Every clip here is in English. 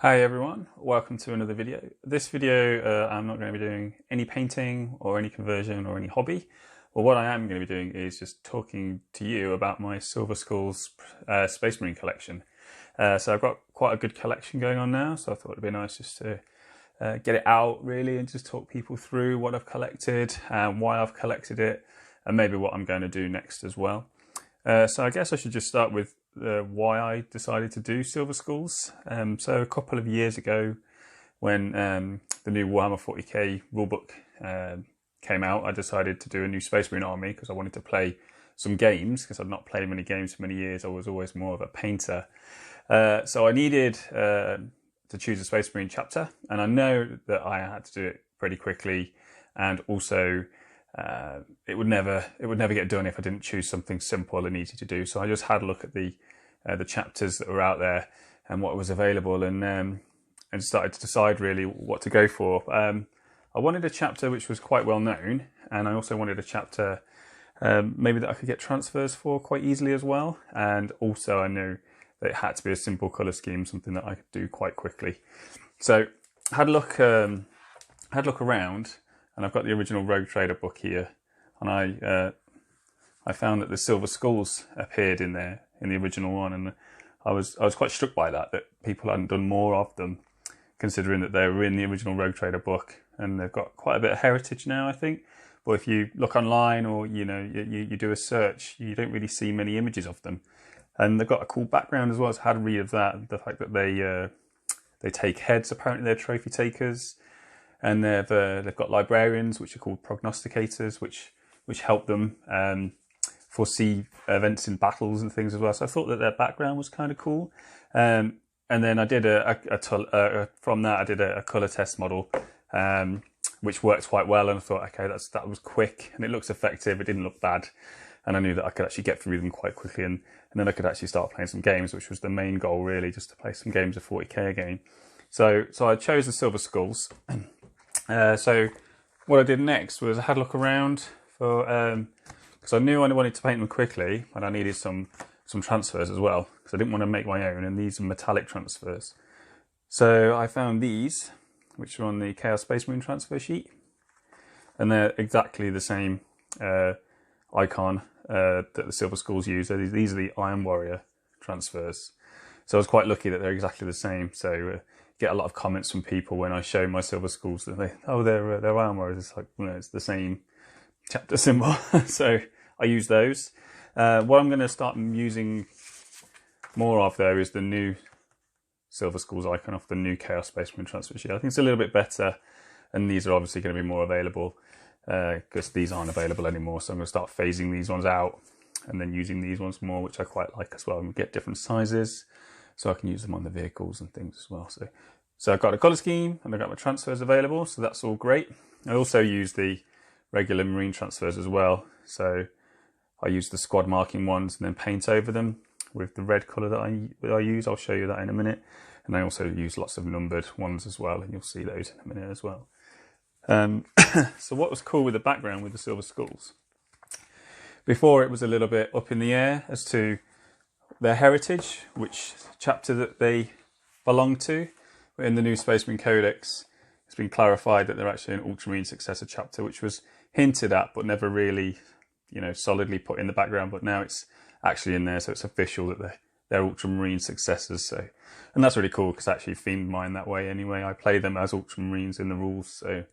Hi everyone, welcome to another video. This video I'm not going to be doing any painting or any conversion or any hobby. Well, what I am going to be doing is just talking to you about my Silver Skulls Space Marine collection. So I've got quite a good collection going on now, so I thought it'd be nice just to get it out really and just talk people through what I've collected, why I've collected it, and maybe what I'm going to do next as well. So I guess I should just start with why I decided to do Silver Skulls. So a couple of years ago, when the new Warhammer 40k rulebook came out, I decided to do a new Space Marine army because I wanted to play some games, because I'd not played many games for many years. I was always more of a painter. So I needed to choose a Space Marine chapter, and I know that I had to do it pretty quickly, and also it would never get done if I didn't choose something simple and easy to do. So I just had a look at the chapters that were out there and what was available, and started to decide really what to go for. I wanted a chapter which was quite well known, and I also wanted a chapter maybe that I could get transfers for quite easily as well. And also I knew that it had to be a simple colour scheme, something that I could do quite quickly. So I had a look around, and I've got the original Rogue Trader book here, and I found that the Silver Skulls appeared in there in the original one, and I was quite struck by that people hadn't done more of them, considering that they were in the original Rogue Trader book, and they've got quite a bit of heritage now, I think. But if you look online, or you do a search, you don't really see many images of them, and they've got a cool background as well. So I had a read of that, the fact that they take heads. Apparently they're trophy takers. And they've got librarians, which are called prognosticators, which help them foresee events in battles and things as well. So I thought that their background was kind of cool. And then I did from that I did a colour test model, which worked quite well. And I thought, okay, that was quick and it looks effective. It didn't look bad, and I knew that I could actually get through them quite quickly, and then I could actually start playing some games, which was the main goal really, just to play some games of 40k again. So I chose the Silver Skulls. So what I did next was I had a look around for, because I knew I wanted to paint them quickly, and I needed some transfers as well, because I didn't want to make my own, and these are metallic transfers. So I found these, which are on the Chaos Space Marine transfer sheet, and they're exactly the same icon that the Silver Skulls use. So these are the Iron Warrior transfers. So I was quite lucky that they're exactly the same. So get a lot of comments from people when I show my Silver Skulls that they're Iron Warriors. It's like, it's the same chapter symbol. So I use those. What I'm going to start using more of though is the new Silver Skulls icon off the new Chaos Space Marine transfer sheet. I think it's a little bit better, and these are obviously going to be more available because these aren't available anymore. So I'm going to start phasing these ones out and then using these ones more, which I quite like as well, and get different sizes, so I can use them on the vehicles and things as well. So I've got a colour scheme and I've got my transfers available, so that's all great. I also use the regular Marine transfers as well. So I use the squad marking ones and then paint over them with the red colour that I use. I'll show you that in a minute. And I also use lots of numbered ones as well, and you'll see those in a minute as well. So what was cool with the background with the Silver Skulls? Before, it was a little bit up in the air as to their heritage, which chapter that they belong to. But in the new Space Marine Codex, it's been clarified that they're actually an Ultramarine successor chapter, which was hinted at but never really, solidly put in the background. But now it's actually in there, so it's official that they're Ultramarine successors. So, and that's really cool because I actually themed mine that way anyway. I play them as Ultramarines in the rules, so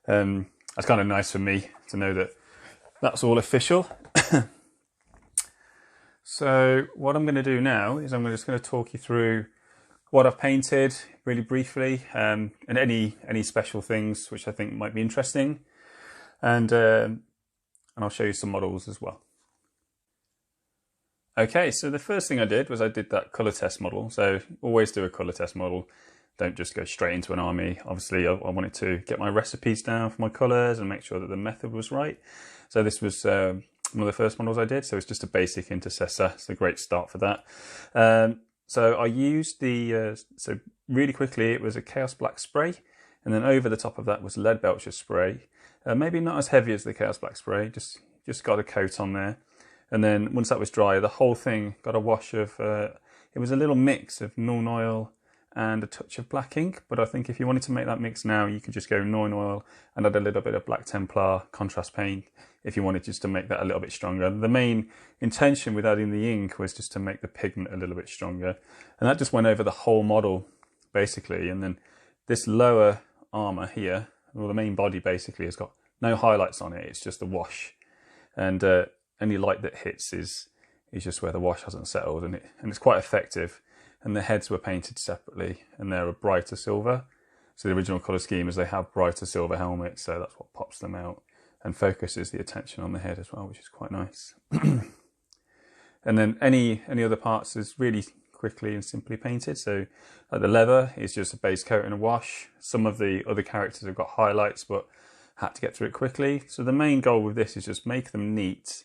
that's kind of nice for me to know that that's all official. So what I'm going to do now is I'm just going to talk you through what I've painted really briefly, and any special things which I think might be interesting, and I'll show you some models as well. Okay, so the first thing I did was I did that colour test model. So always do a colour test model. Don't just go straight into an army. Obviously, I wanted to get my recipes down for my colours and make sure that the method was right. So this was one of the first models I did. So it's just a basic intercessor. It's a great start for that. So I used so really quickly, it was a Chaos Black spray. And then over the top of that was Lead Belcher spray. Maybe not as heavy as the Chaos Black spray, just got a coat on there. And then once that was dry, the whole thing got a wash of, it was a little mix of Nuln Oil and a touch of black ink, but I think if you wanted to make that mix now, you could just go 9 oil and add a little bit of black Templar contrast paint if you wanted just to make that a little bit stronger. The main intention with adding the ink was just to make the pigment a little bit stronger, and that just went over the whole model basically. And then this lower armour here, well, the main body basically has got no highlights on it, it's just the wash, and any light that hits is just where the wash hasn't settled, and it's quite effective. And the heads were painted separately, and they're a brighter silver. So the original colour scheme is they have brighter silver helmets, so that's what pops them out and focuses the attention on the head as well, which is quite nice. And then any other parts is really quickly and simply painted. So the leather is just a base coat and a wash. Some of the other characters have got highlights, but had to get through it quickly. So the main goal with this is just make them neat,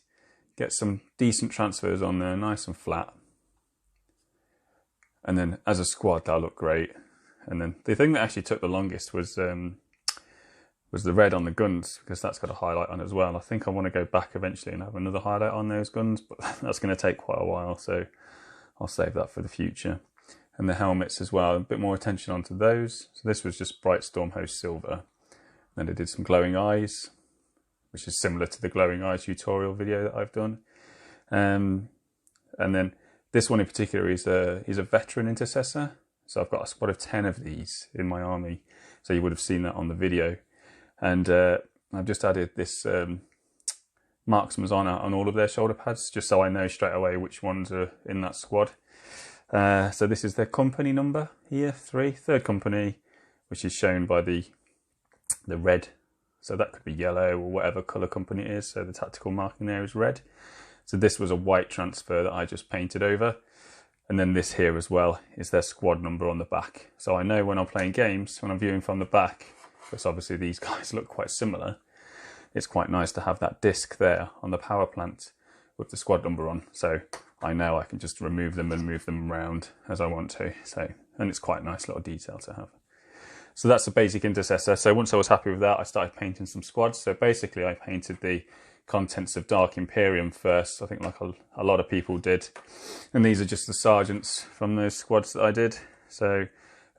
get some decent transfers on there, nice and flat. And then as a squad, they'll look great. And then the thing that actually took the longest was the red on the guns, because that's got a highlight on as well. I think I want to go back eventually and have another highlight on those guns, but that's going to take quite a while, so I'll save that for the future. And the helmets as well, a bit more attention onto those. So this was just bright Stormhost silver. Then I did some glowing eyes, which is similar to the glowing eyes tutorial video that I've done. And then this one in particular is he's a veteran intercessor. So I've got a squad of 10 of these in my army. So you would have seen that on the video. And I've just added this marksman's honour on all of their shoulder pads, just so I know straight away which ones are in that squad. So this is their company number here, 3, third company, which is shown by the red. So that could be yellow or whatever colour company it is. So the tactical marking there is red. So this was a white transfer that I just painted over. And then this here as well is their squad number on the back. So I know when I'm playing games, when I'm viewing from the back, because obviously these guys look quite similar, it's quite nice to have that disc there on the power plant with the squad number on. So I know I can just remove them and move them around as I want to. So, and it's quite a nice little detail to have. So that's the basic intercessor. So once I was happy with that, I started painting some squads. So basically I painted the contents of Dark Imperium first, I think like a lot of people did. And these are just the sergeants from those squads that I did. So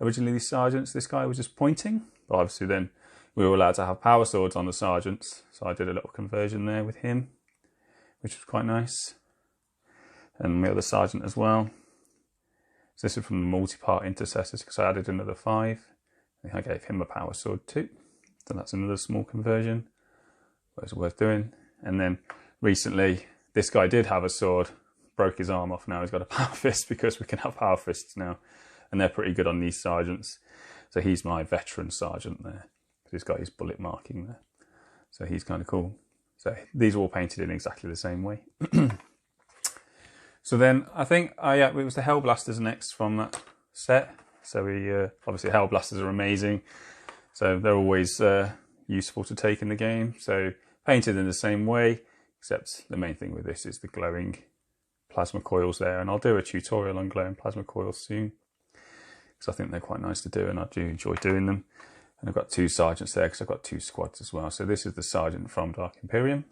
originally these sergeants, this guy was just pointing, but obviously then we were allowed to have power swords on the sergeants. So I did a little conversion there with him, which was quite nice. And the other sergeant as well. So this is from the multi-part intercessors, because I added another 5. I gave him a power sword too. So that's another small conversion, but it's worth doing. And then recently, this guy did have a sword, broke his arm off. Now he's got a power fist, because we can have power fists now. And they're pretty good on these sergeants. So he's my veteran sergeant there. He's got his bullet marking there. So he's kind of cool. So these are all painted in exactly the same way. So then I think it was the Hellblasters next from that set. So obviously Hellblasters are amazing. So they're always useful to take in the game. So painted in the same way, except the main thing with this is the glowing plasma coils there. And I'll do a tutorial on glowing plasma coils soon, because I think they're quite nice to do and I do enjoy doing them. And I've got 2 sergeants there because I've got 2 squads as well. So this is the sergeant from Dark Imperium.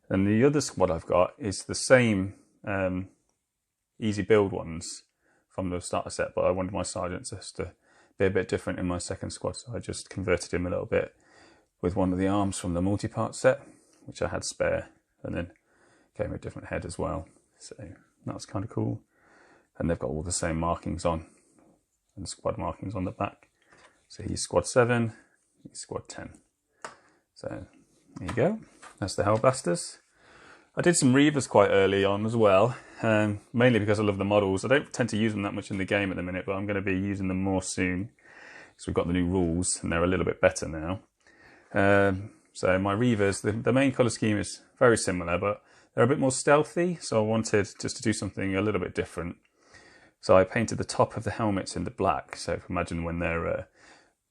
And the other squad I've got is the same easy build ones from the starter set, but I wanted my sergeant just to be a bit different in my second squad. So I just converted him a little bit with one of the arms from the multi-part set, which I had spare, and then gave him a different head as well. So that's kind of cool. And they've got all the same markings on, and squad markings on the back. So he's squad 7, he's squad 10. So there you go. That's the Hellblasters. I did some Reavers quite early on as well, mainly because I love the models. I don't tend to use them that much in the game at the minute, but I'm going to be using them more soon, because we've got the new rules and they're a little bit better now. So my Reavers, the main colour scheme is very similar, but they're a bit more stealthy, so I wanted just to do something a little bit different. So I painted the top of the helmets in the black. So imagine when they're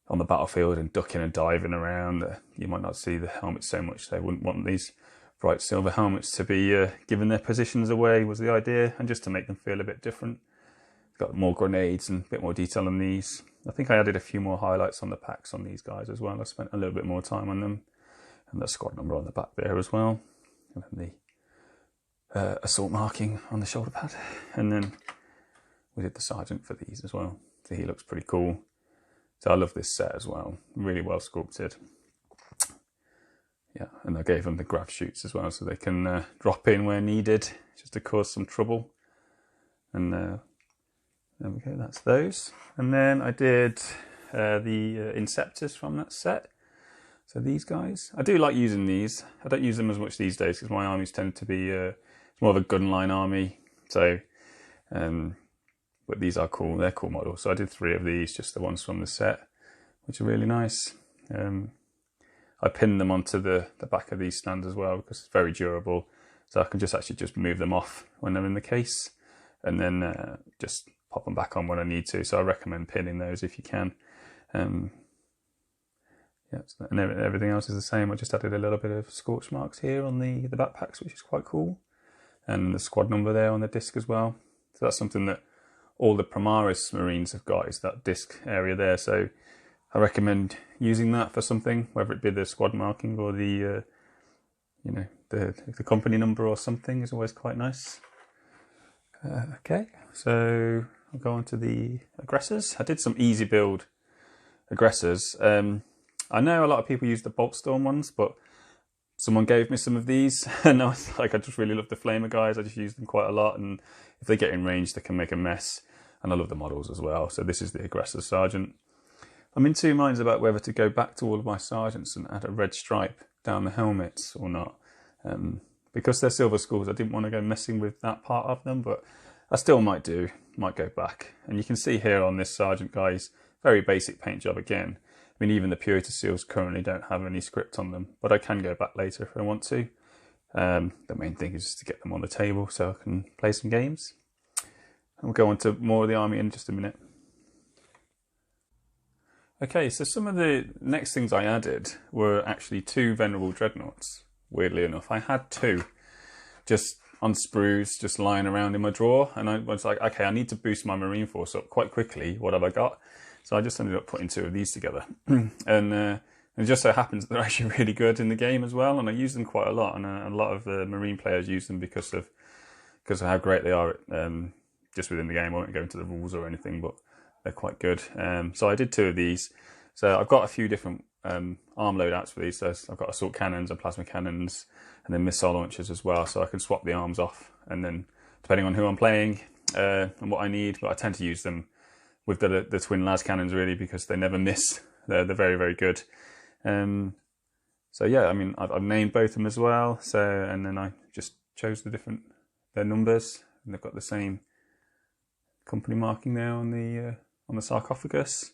on the battlefield and ducking and diving around, you might not see the helmets so much. They wouldn't want these bright silver helmets to be giving their positions away, was the idea, and just to make them feel a bit different. Got more grenades and a bit more detail on these. I think I added a few more highlights on the packs on these guys as well. I spent a little bit more time on them, and the squad number on the back there as well, and then the assault marking on the shoulder pad, and then we did the sergeant for these as well. So he looks pretty cool. So I love this set as well. Really well sculpted. Yeah, and I gave them the grav chutes as well, so they can drop in where needed, just to cause some trouble. And there we go, that's those. And then I did the Inceptors from that set. So these guys, I do like using these. I don't use them as much these days because my armies tend to be more of a gunline army. So, but these are cool. They're cool models. So I did 3 of these, just the ones from the set, which are really nice. I pinned them onto the back of these stands as well because it's very durable. So I can just move them off when they're in the case, and then just pop them back on when I need to. So I recommend pinning those if you can. Yeah, and everything else is the same. I just added a little bit of scorch marks here on the backpacks, which is quite cool. And the squad number there on the disc as well. So that's something that all the Primaris Marines have got, is that disc area there. So I recommend using that for something, whether it be the squad marking or the, you know, the company number or something is always quite nice. Okay, so I'll go on to the aggressors. I did some easy build aggressors. I know a lot of people use the Boltstorm ones, but someone gave me some of these, and I was like, I just really love the Flamer guys. I just use them quite a lot, and if they get in range, they can make a mess. And I love the models as well. So this is the Aggressor Sergeant. I'm in 2 minds about whether to go back to all of my sergeants and add a red stripe down the helmets or not. Because they're Silver Skulls, I didn't want to go messing with that part of them, but I still might go back. And you can see here on this Sergeant guys, very basic paint job again. I mean, even the Purity Seals currently don't have any script on them, but I can go back later if I want to. The main thing is just to get them on the table so I can play some games. And we'll go on to more of the army in just a minute. Okay, so some of the next things I added were actually 2 Venerable Dreadnoughts, weirdly enough. I had 2 just on sprues, just lying around in my drawer, and I was like, okay, I need to boost my Marine Force up quite quickly. What have I got? So I just ended up putting 2 of these together. And it just so happens that they're actually really good in the game as well, and I use them quite a lot, and a lot of the Marine players use them because of how great they are at, just within the game. I won't go into the rules or anything, but they're quite good. So I did 2 of these. So I've got a few different arm loadouts for these. So I've got assault cannons and plasma cannons, and then missile launchers as well. So I can swap the arms off, and then depending on who I'm playing and what I need, but I tend to use them with the twin las cannons really, because they never miss. They're very, very good. So yeah, I mean, I've named both of them as well. So, and then I just chose their numbers, and they've got the same company marking there on the sarcophagus,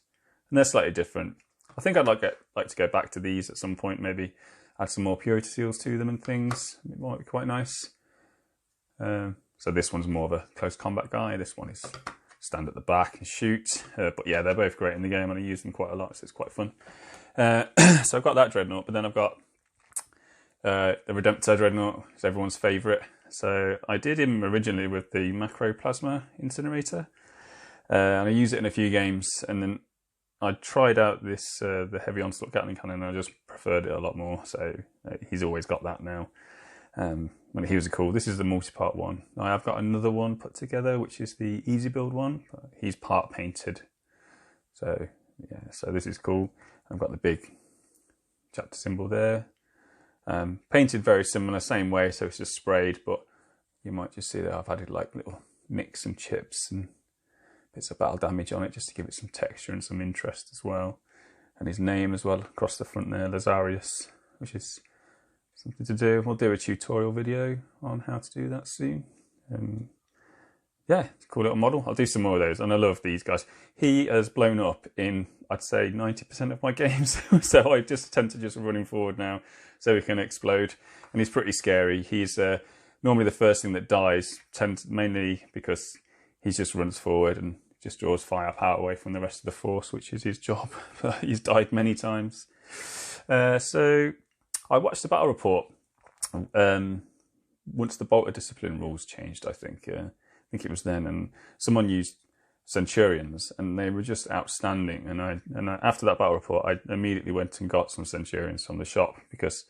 and they're slightly different. I think I'd like to go back to these at some point, maybe add some more Purity Seals to them and things. It might be quite nice. So this one's more of a close combat guy. This one is stand at the back and shoot. But yeah, they're both great in the game, and I use them quite a lot, so it's quite fun. So I've got that Dreadnought, but then I've got the Redemptor Dreadnought. It's everyone's favourite. So I did him originally with the Macro Plasma Incinerator, and I used it in a few games, and then I tried out this the Heavy Onslaught Gatling Cannon, and I just preferred it a lot more. So he's always got that now. When he was cool. This is the multi-part one. I've got another one put together, which is the easy build one. But he's part painted. So yeah, so this is cool. I've got the big chapter symbol there. Painted very similar, same way, so it's just sprayed, but you might just see that I've added like little nicks and chips and bits of battle damage on it just to give it some texture and some interest as well. And his name as well across the front there, Lazarius, which is something to do. We'll do a tutorial video on how to do that soon. Yeah, it's a cool little model. I'll do some more of those, and I love these guys. He has blown up in, I'd say, 90% of my games, so I just tend to just run him forward now so he can explode. And he's pretty scary. He's normally the first thing that dies, mainly because he just runs forward and just draws firepower away from the rest of the force, which is his job. He's died many times. So I watched the battle report once the Bolter Discipline rules changed, I think it was then, and someone used Centurions, and they were just outstanding. And after that battle report, I immediately went and got some Centurions from the shop because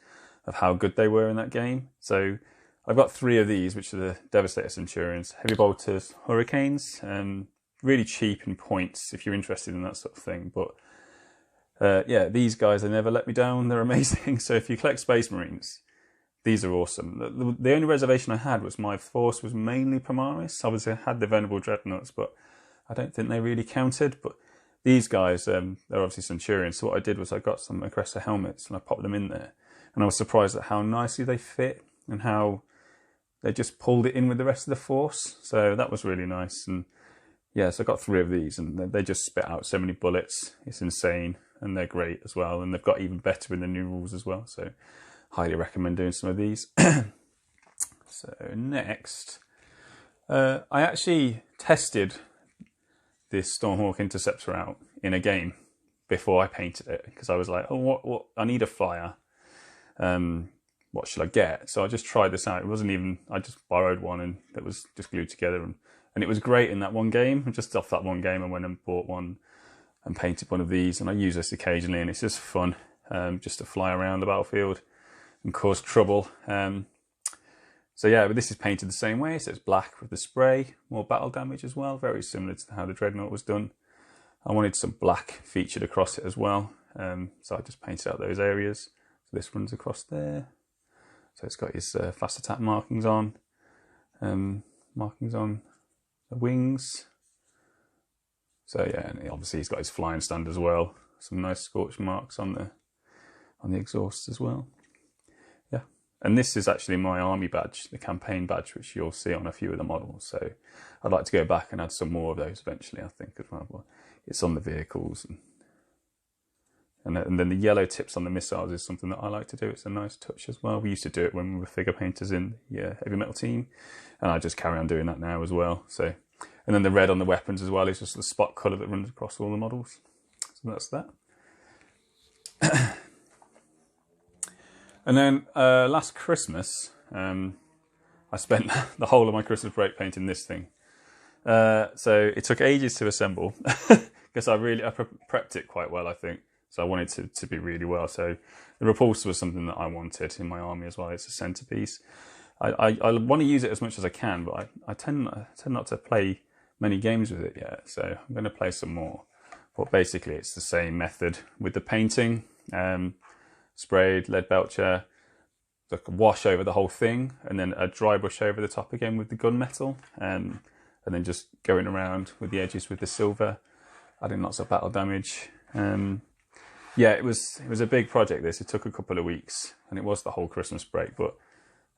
of how good they were in that game. So I've got 3 of these, which are the Devastator Centurions, Heavy Bolters, Hurricanes, really cheap in points if you're interested in that sort of thing. But yeah, these guys, they never let me down. They're amazing. So if you collect Space Marines, these are awesome. The only reservation I had was my force was mainly Primaris. Obviously, I had the Venerable Dreadnoughts, but I don't think they really counted. But these guys, they're obviously Centurions. So what I did was I got some aggressor helmets and I popped them in there. And I was surprised at how nicely they fit and how they just pulled it in with the rest of the force. So that was really nice. And yeah, so I got 3 of these and they just spit out so many bullets. It's insane. And they're great as well. And they've got even better in the new rules as well. So highly recommend doing some of these. So next, I actually tested this Stormhawk Interceptor out in a game before I painted it, because I was like, oh, what? I need a flyer. What should I get? So I just tried this out. It wasn't even, I just borrowed one and that was just glued together. And it was great in that one game. And just off that one game, I went and bought one and painted one of these. And I use this occasionally and it's just fun, just to fly around the battlefield and cause trouble. So yeah, but this is painted the same way. So it's black with the spray, more battle damage as well. Very similar to how the Dreadnought was done. I wanted some black featured across it as well. So I just painted out those areas. So this runs across there. So it's got his fast attack markings on the wings. So yeah, and obviously he's got his flying stand as well. Some nice scorch marks on the exhaust as well. Yeah, and this is actually my army badge, the campaign badge, which you'll see on a few of the models. So I'd like to go back and add some more of those eventually, I think, as well. But it's on the vehicles. And then the yellow tips on the missiles is something that I like to do. It's a nice touch as well. We used to do it when we were figure painters in the heavy metal team. And I just carry on doing that now as well. So, and then the red on the weapons as well is just the spot colour that runs across all the models. So that's that. And then last Christmas, I spent the whole of my Christmas break painting this thing. So it took ages to assemble because I prepped it quite well, I think. So I wanted it to be really well. So the repulsor was something that I wanted in my army as well. It's a centerpiece. I want to use it as much as I can, but I tend not to play many games with it yet. So I'm going to play some more. But basically it's the same method with the painting. Sprayed, lead belcher, like a wash over the whole thing, and then a dry brush over the top again with the gunmetal. And then just going around with the edges with the silver, adding lots of battle damage. Yeah, it was a big project this. It took a couple of weeks and it was the whole Christmas break, but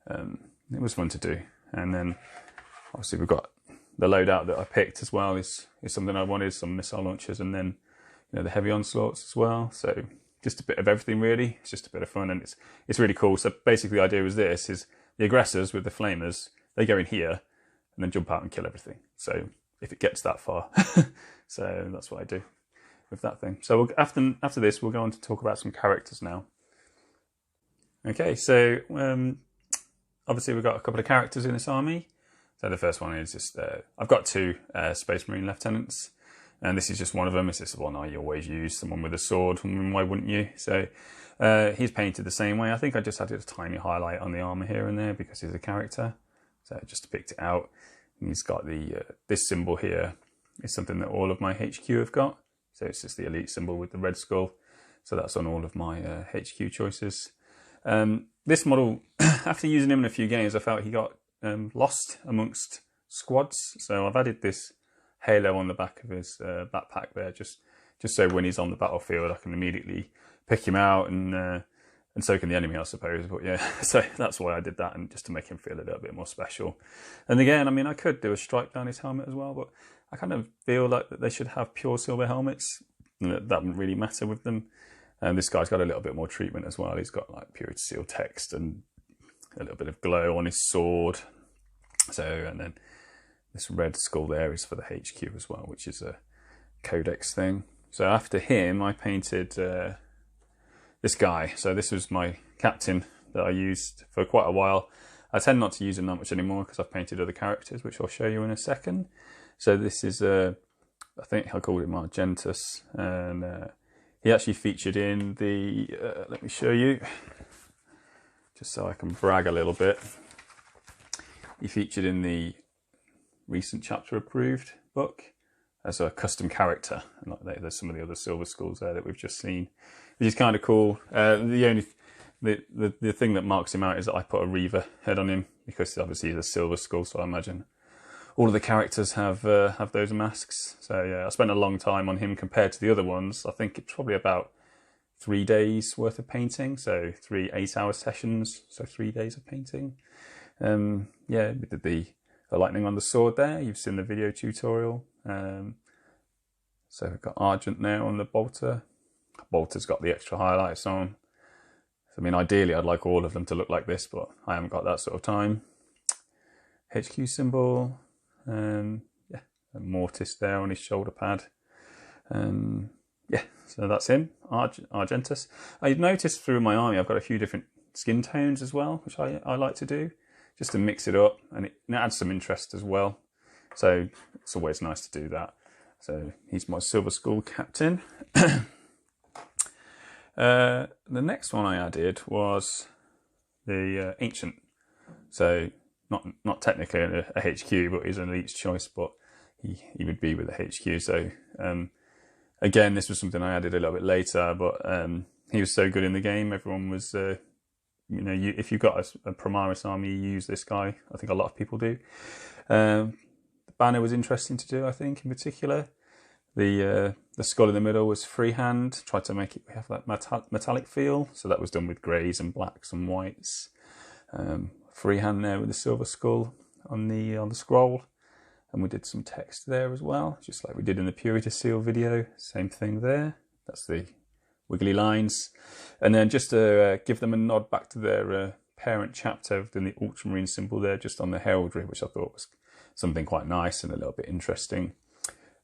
it was fun to do. And then obviously we've got the loadout that I picked as well is something I wanted, some missile launchers, and then the heavy onslaughts as well. So just a bit of everything really. It's just a bit of fun and it's really cool. So basically the idea is the aggressors with the flamers, they go in here and then jump out and kill everything. So if it gets that far. So that's what I do with that thing. So after this, we'll go on to talk about some characters now. Okay, so obviously we've got a couple of characters in this army. So the first one is just, I've got 2 Space Marine lieutenants, and this is just one of them. It's just the one I always use, someone with a sword. I mean, why wouldn't you? So he's painted the same way. I think I just added a tiny highlight on the armor here and there because he's a character. So I just picked it out. And he's got this symbol here is something that all of my HQ have got. So it's just the elite symbol with the red skull. So that's on all of my HQ choices. This model, after using him in a few games, I felt he got lost amongst squads. So I've added this halo on the back of his backpack there, just so when he's on the battlefield, I can immediately pick him out, and so can the enemy, I suppose. But yeah, so that's why I did that, and just to make him feel a little bit more special. And again, I mean, I could do a stripe down his helmet as well, but I kind of feel like that they should have pure silver helmets. That wouldn't really matter with them. And this guy's got a little bit more treatment as well. He's got like Purity Seal text and a little bit of glow on his sword. So, and then this red skull there is for the HQ as well, which is a codex thing. So after him, I painted this guy. So this was my captain that I used for quite a while. I tend not to use him that much anymore because I've painted other characters, which I'll show you in a second. So this is, I think I called him Argentus, and he actually featured in the, let me show you, just so I can brag a little bit. He featured in the recent chapter approved book, as a custom character. And like there's some of the other Silver Skulls there that we've just seen, which is kind of cool. The thing that marks him out is that I put a Reaver head on him because obviously he's a Silver Skull, so I imagine all of the characters have those masks. So yeah, I spent a long time on him compared to the other ones. I think it's probably about 3 days worth of painting, so 3 8-hour sessions, so 3 days of painting. Yeah, we did the lightning on the sword there. You've seen the video tutorial. So we've got Argent there on the bolter. Bolter's got the extra highlights on. I mean, ideally, I'd like all of them to look like this, but I haven't got that sort of time. HQ symbol. Yeah, a mortis there on his shoulder pad. Yeah, so that's him, Argentus. I've noticed through my army I've got a few different skin tones as well, which I like to do, just to mix it up, and it adds some interest as well. So it's always nice to do that. So he's my Silver Skull captain. The next one I added was the Ancient. So not technically a HQ, but he's an elite's choice, but he would be with a HQ. So again, this was something I added a little bit later, but he was so good in the game. Everyone was, you know, if you've got a Primaris army, you use this guy. I think a lot of people do. The banner was interesting to do, I think, in particular. The skull in the middle was freehand. Tried to make it have that metallic feel. So that was done with greys and blacks and whites. Freehand there with the Silver Skull on the scroll. And we did some text there as well, just like we did in the Purity Seal video. Same thing there. That's the wiggly lines. And then just to give them a nod back to their parent chapter, I've done the ultramarine symbol there just on the heraldry, which I thought was something quite nice and a little bit interesting.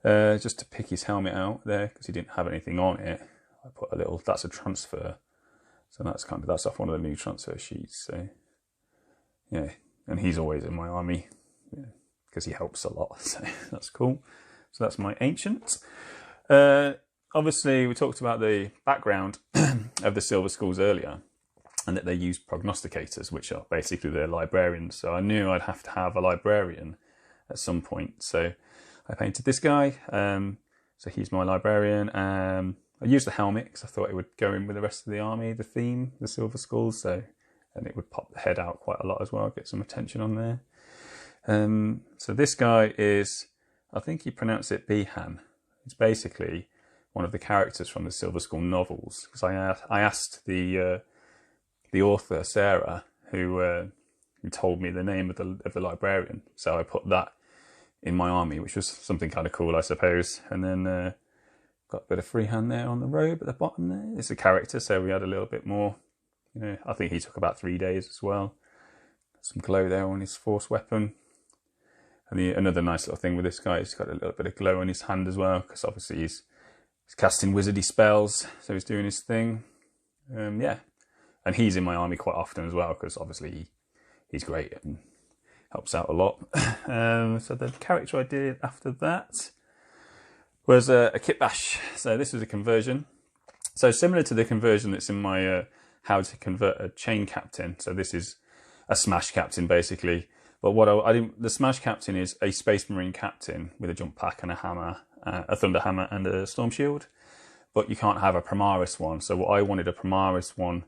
Just to pick his helmet out there, because he didn't have anything on it, I put a little, that's a transfer. So that's off one of the new transfer sheets. So yeah, and he's always in my army. Yeah, because he helps a lot, so that's cool. So that's my Ancient. Obviously, we talked about the background of the Silver Skulls earlier, and that they use prognosticators, which are basically their librarians. So I knew I'd have to have a librarian at some point. So I painted this guy. So he's my librarian. I used the helmet because I thought it would go in with the rest of the army, the theme, the Silver Skulls. So, and it would pop the head out quite a lot as well, get some attention on there. So this guy is, I think you pronounce it Bihan. It's basically one of the characters from the Silver Skull novels. Because I asked the author Sarah, who told me the name of the librarian. So I put that in my army, which was something kind of cool, I suppose. And then got a bit of freehand there on the robe at the bottom there. It's a character, so we had a little bit more. You know, I think he took about 3 days as well. Some glow there on his force weapon. And another nice little thing with this guy, he's got a little bit of glow on his hand as well, because obviously he's casting wizardy spells, so he's doing his thing. Yeah, and he's in my army quite often as well, because obviously he's great and helps out a lot. So the character I did after that was a kit bash. So this was a conversion. So similar to the conversion that's in my how to convert a chain captain. So this is a smash captain basically. But what I didn't, the smash captain is a space marine captain with a jump pack and a hammer, a thunder hammer and a storm shield. But you can't have a Primaris one. So I wanted a Primaris one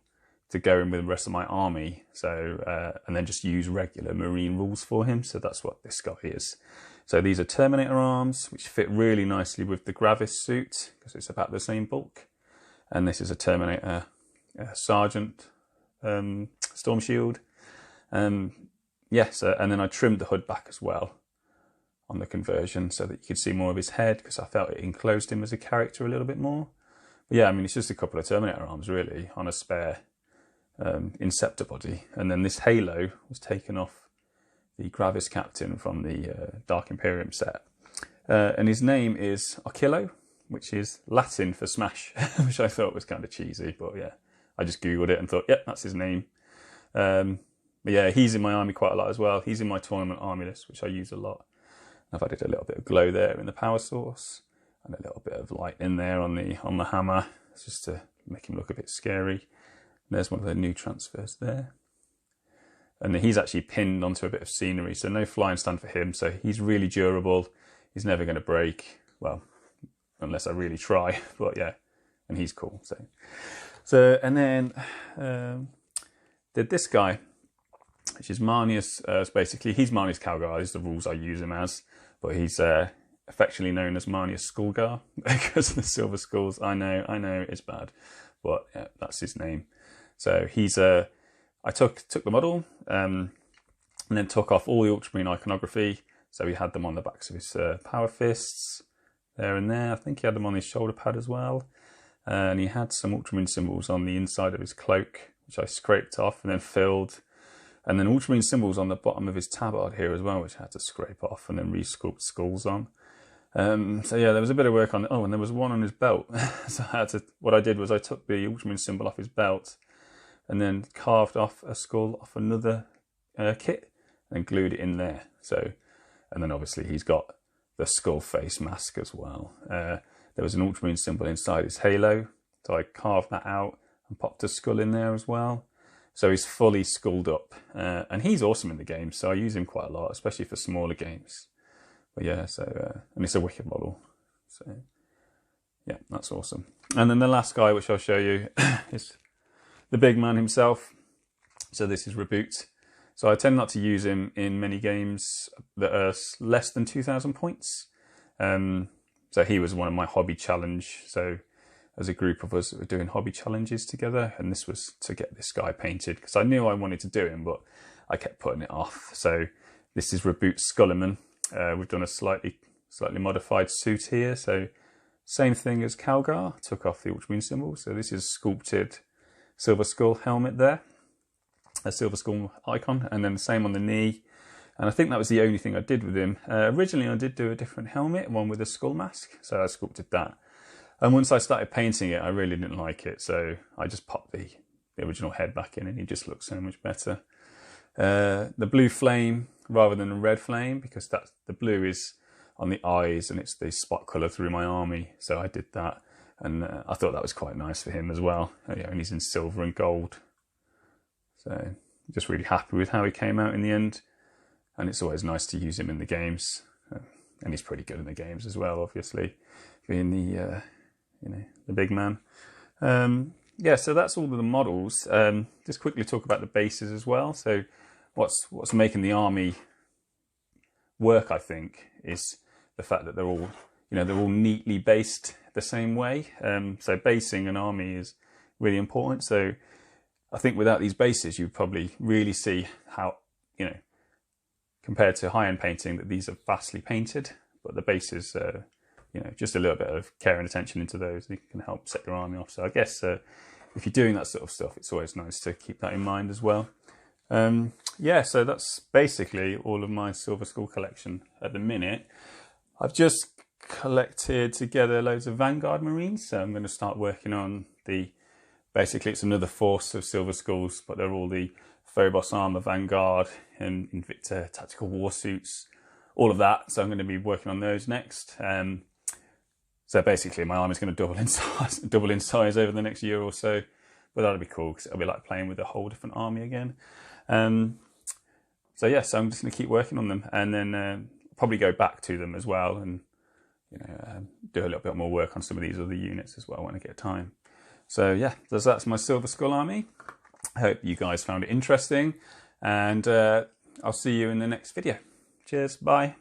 to go in with the rest of my army. So and then just use regular marine rules for him. So that's what this guy is. So these are Terminator arms, which fit really nicely with the Gravis suit because it's about the same bulk. And this is a Terminator Sergeant storm shield. Yes, and then I trimmed the hood back as well on the conversion so that you could see more of his head because I felt it enclosed him as a character a little bit more. But yeah, I mean, it's just a couple of Terminator arms really on a spare Inceptor body. And then this halo was taken off the Gravis Captain from the Dark Imperium set. And his name is Ochillo, which is Latin for smash, which I thought was kind of cheesy. But yeah, I just Googled it and thought, yep, that's his name. But yeah, he's in my army quite a lot as well. He's in my tournament army list, which I use a lot. I've added a little bit of glow there in the power source and a little bit of light in there on the hammer, just to make him look a bit scary. And there's one of the new transfers there. And he's actually pinned onto a bit of scenery, so no flying stand for him. So he's really durable. He's never going to break. well, unless I really try, but yeah, and he's cool. So and then did this guy, which is Marnius. Basically, he's Marnius Calgar. These are the rules I use him as, but he's affectionately known as Marnius Skullgar because of the silver skulls. I know, it's bad, but yeah, that's his name. So he's I took the model and then took off all the ultramarine iconography. So he had them on the backs of his power fists, there and there. I think he had them on his shoulder pad as well. And he had some ultramarine symbols on the inside of his cloak, which I scraped off and then filled. And then ultramarine symbols on the bottom of his tabard here as well, which I had to scrape off and then re-sculpt skulls on. So yeah, there was a bit of work on it. Oh, and there was one on his belt. So what I did was I took the ultramarine symbol off his belt and then carved off a skull off another kit and glued it in there. So, and then obviously he's got the skull face mask as well. There was an ultramarine symbol inside his halo, so I carved that out and popped a skull in there as well. So he's fully skulled up, and he's awesome in the game, so I use him quite a lot, especially for smaller games. But yeah, so and it's a wicked model, so yeah, that's awesome. And then the last guy, which I'll show you, is the big man himself. So this is Reboot. So I tend not to use him in many games that are less than 2,000 points. So he was one of my hobby challenge. So as a group of us, we were doing hobby challenges together, and this was to get this guy painted because I knew I wanted to do him, but I kept putting it off. So this is Reboot Skullerman. We've done a slightly modified suit here. So same thing as Calgar, took off the ultramarine symbol. So this is sculpted silver skull helmet there, a silver skull icon, and then the same on the knee. And I think that was the only thing I did with him. Originally I did do a different helmet, one with a skull mask, so I sculpted that. And once I started painting it, I really didn't like it, so I just popped the original head back in and he just looks so much better. The blue flame rather than a red flame, because the blue is on the eyes and it's the spot colour through my army, so I did that. And I thought that was quite nice for him as well. Yeah, and he's in silver and gold. So just really happy with how he came out in the end. And it's always nice to use him in the games. And he's pretty good in the games as well, obviously, being the the big man. Yeah, so that's all of the models. Just quickly talk about the bases as well. So what's making the army work, I think, is the fact that they're all neatly based the same way. So basing an army is really important. So I think without these bases, you'd probably really see how, compared to high-end painting, that these are vastly painted, but the bases, just a little bit of care and attention into those, it can help set your army off. So I guess if you're doing that sort of stuff, it's always nice to keep that in mind as well. Yeah, so that's basically all of my Silver Skull collection at the minute. I've just collected together loads of Vanguard Marines, so I'm going to start working on basically it's another force of Silver Skulls, but they're all the Phobos Armor Vanguard and Invicta tactical war suits, all of that. So I'm going to be working on those next. So basically my army's going to double in size over the next year or so, but that'll be cool because it'll be like playing with a whole different army again. So yeah, so I'm just going to keep working on them, and then probably go back to them as well, and do a little bit more work on some of these other units as well when I get time. So yeah, that's my Silver Skull army. I hope you guys found it interesting, and I'll see you in the next video. Cheers, bye.